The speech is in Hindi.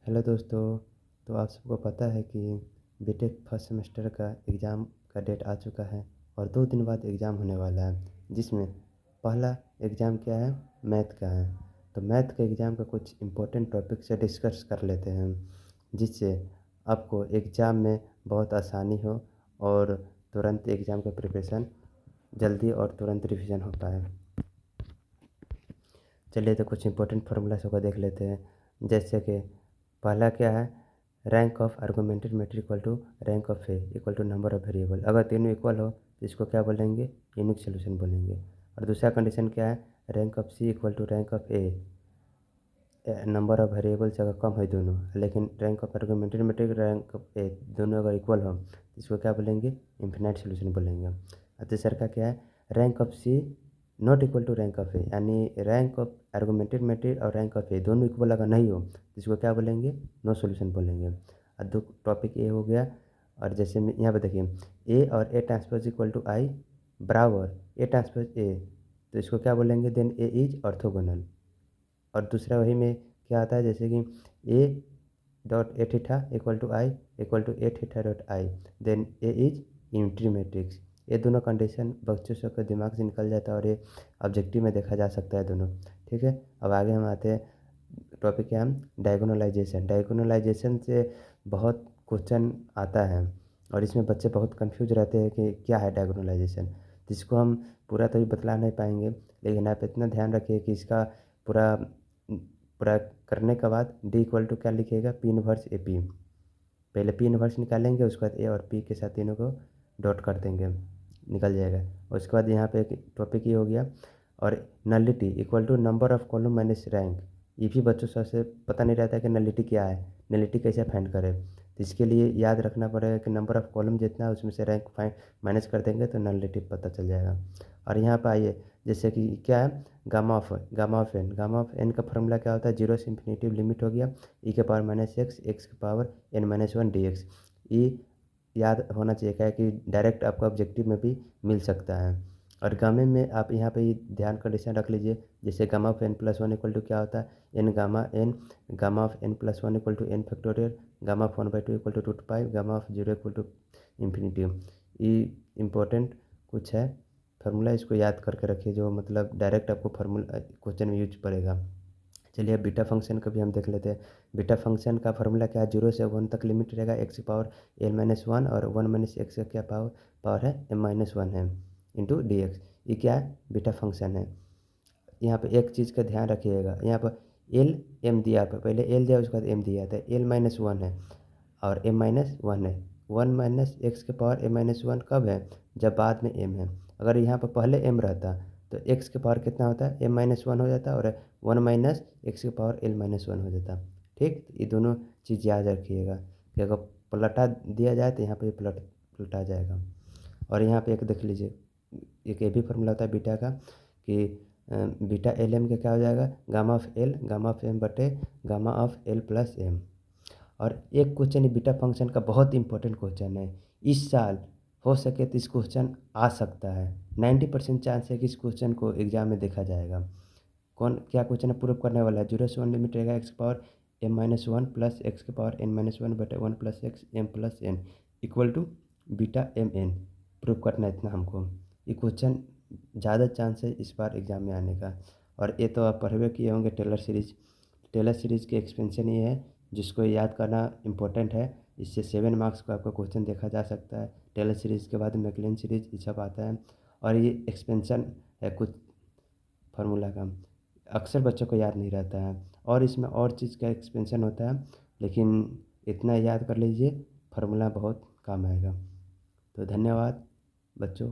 हेलो दोस्तों। तो आप सबको पता है कि बीटेक फर्स्ट सेमेस्टर का एग्ज़ाम का डेट आ चुका है और 2 दिन बाद एग्ज़ाम होने वाला है, जिसमें पहला एग्ज़ाम क्या है, मैथ का है। तो मैथ के एग्ज़ाम का कुछ इम्पोर्टेंट टॉपिक से डिस्कस कर लेते हैं, जिससे आपको एग्ज़ाम में बहुत आसानी हो और तुरंत एग्ज़ाम का प्रिपरेशन जल्दी और तुरंत रिवीजन हो पाए। चलिए तो कुछ इंपॉर्टेंट फार्मूला सबका देख लेते हैं। जैसे कि पहला क्या है, rank of augmented matrix equal to rank of A equal to number of variable. अगर तीनों इक्वल हो तो इसको क्या बोलेंगे, यूनिक सोल्यूशन बोलेंगे। और दूसरा कंडीशन क्या है, rank of C equal to rank of A, number of variable से अगर कम है दोनों, लेकिन rank of augmented matrix rank of A दोनों अगर इक्वल हो तो इसको क्या बोलेंगे, इन्फिनाइट सोल्यूशन बोलेंगे। और तीसरा का क्या है, rank of C not equal to rank of A, यानी रैंक ऑफ आर्गुमेंटेड मैटर और रैंक ऑफ ए दोनों इक्वल अगर नहीं हो तो इसको क्या बोलेंगे, नो सोल्यूशन बोलेंगे। और दो टॉपिक ए हो गया। और जैसे यहाँ पे देखिए, ए और ए ट्रांसपोज इक्वल टू आई बराबर ए ट्रांसपोज ए, तो इसको क्या बोलेंगे, देन ए इज ऑर्थोगोनल। और दूसरा वही में क्या आता है, जैसे कि A dot A theta equal to I equal to A theta dot I, then A is unitary matrix. ये दोनों कंडीशन बच्चों सबके दिमाग से निकल जाता है और ये ऑब्जेक्टिव में देखा जा सकता है दोनों। ठीक है, अब आगे हम आते हैं टॉपिक क्या है, डायगोनलाइजेशन। डायगोनलाइजेशन से बहुत क्वेश्चन आता है और इसमें बच्चे बहुत कंफ्यूज रहते हैं कि क्या है डायगोनलाइजेशन, जिसको हम पूरा तो भी बतला नहीं पाएंगे, लेकिन आप इतना ध्यान रखिए कि इसका पूरा पूरा करने के बाद डी इक्वल टू क्या लिखिएगा, पी इनवर्स ए पी। पहले पी इनवर्स निकालेंगे, उसके बाद ए और पी के साथ तीनों को डॉट कर देंगे, निकल जाएगा। और उसके बाद यहाँ पे एक टॉपिक ये हो गया। और nullity equal to number of column minus rank. ये भी बच्चों सबसे पता नहीं रहता है कि नलिटी क्या है, नलिटी कैसे फाइंड करें। तो इसके लिए याद रखना पड़ेगा कि नंबर ऑफ कॉलम जितना है उसमें से रैंक फाइंड माइनस कर देंगे तो नलिटी पता चल जाएगा। और यहाँ पर आइए, जैसे कि क्या है, गामा ऑफ एन का फॉर्मूला क्या होता है, जीरो से इन्फिनिटी लिमिट हो गया ई के पावर माइनस एक्स, एक्स के power N minus one d x. E याद होना चाहिए, क्या है कि डायरेक्ट आपको ऑब्जेक्टिव में भी मिल सकता है। और गामे में आप यहाँ पे ध्यान कंडीशन रख लीजिए, जैसे gamma of N plus one equal to क्या होता है, gamma of N plus one equal to N factorial, gamma of one by two equal to two pi, gamma of zero equal to infinity. ये इम्पोर्टेंट कुछ है फार्मूला, इसको याद करके रखिए, जो मतलब डायरेक्ट आपको फार्मूला क्वेश्चन में यूज पड़ेगा। चलिए अब बीटा फंक्शन का भी हम देख लेते हैं। बीटा फंक्शन का फार्मूला क्या है, जीरो से वन तक लिमिट रहेगा, एक्स की पावर एल माइनस वन और वन माइनस एक्स का क्या पावर है, एम माइनस वन है इंटू डी एक्स। ये क्या है, बीटा फंक्शन है। यहाँ पे एक चीज़ का ध्यान रखिएगा, यहाँ पर एल एम दिया, पर पहले एल दिया उसके बाद एम दिया था, एल माइनस वन है और एम माइनस वन है। वन माइनस एक्स के पावर एम माइनस वन कब है, जब बाद में एम है। अगर यहाँ पर पहले एम रहता तो एक्स के पावर कितना होता है, एम माइनस वन हो जाता और वन माइनस एक्स के पावर एल माइनस वन हो जाता। ठीक, ये दोनों चीज़ याद रखिएगा कि अगर पलटा दिया जाए तो यहाँ पे पलटा जाएगा। और यहाँ पे एक देख लीजिए, एक ये भी फार्मूला होता है बीटा का कि बीटा एल एम का क्या हो जाएगा, गामा ऑफ एम बटे gamma of L plus M. और एक क्वेश्चन ये बीटा फंक्शन का बहुत इंपॉर्टेंट क्वेश्चन है, इस साल हो सके तो इस क्वेश्चन आ सकता है, 90% चांस है कि इस क्वेश्चन को एग्जाम में देखा जाएगा। कौन क्या क्वेश्चन है, प्रूफ करने वाला है, जीरो से वन लिमिट रहेगा X power M minus one plus X के पावर एन माइनस वन बटे one plus X M plus N equal to beta M N. Proof करना इतना हमको। ये क्वेश्चन ज़्यादा चांस है इस बार एग्ज़ाम में आने का। और ये तो आप पढ़वे किए होंगे टेलर सीरीज। टेलर सीरीज़ की एक्सपेंशन ये है जिसको याद करना इम्पोर्टेंट है, इससे 7 मार्क्स का आपका क्वेश्चन देखा जा सकता है। टेलर सीरीज़ के बाद मैकलेन सीरीज़ ये सब आता है और ये एक्सपेंशन है कुछ फार्मूला का, अक्सर बच्चों को याद नहीं रहता है और इसमें और चीज़ का एक्सपेंशन होता है, लेकिन इतना याद कर लीजिए फार्मूला बहुत काम आएगा। तो धन्यवाद बच्चों।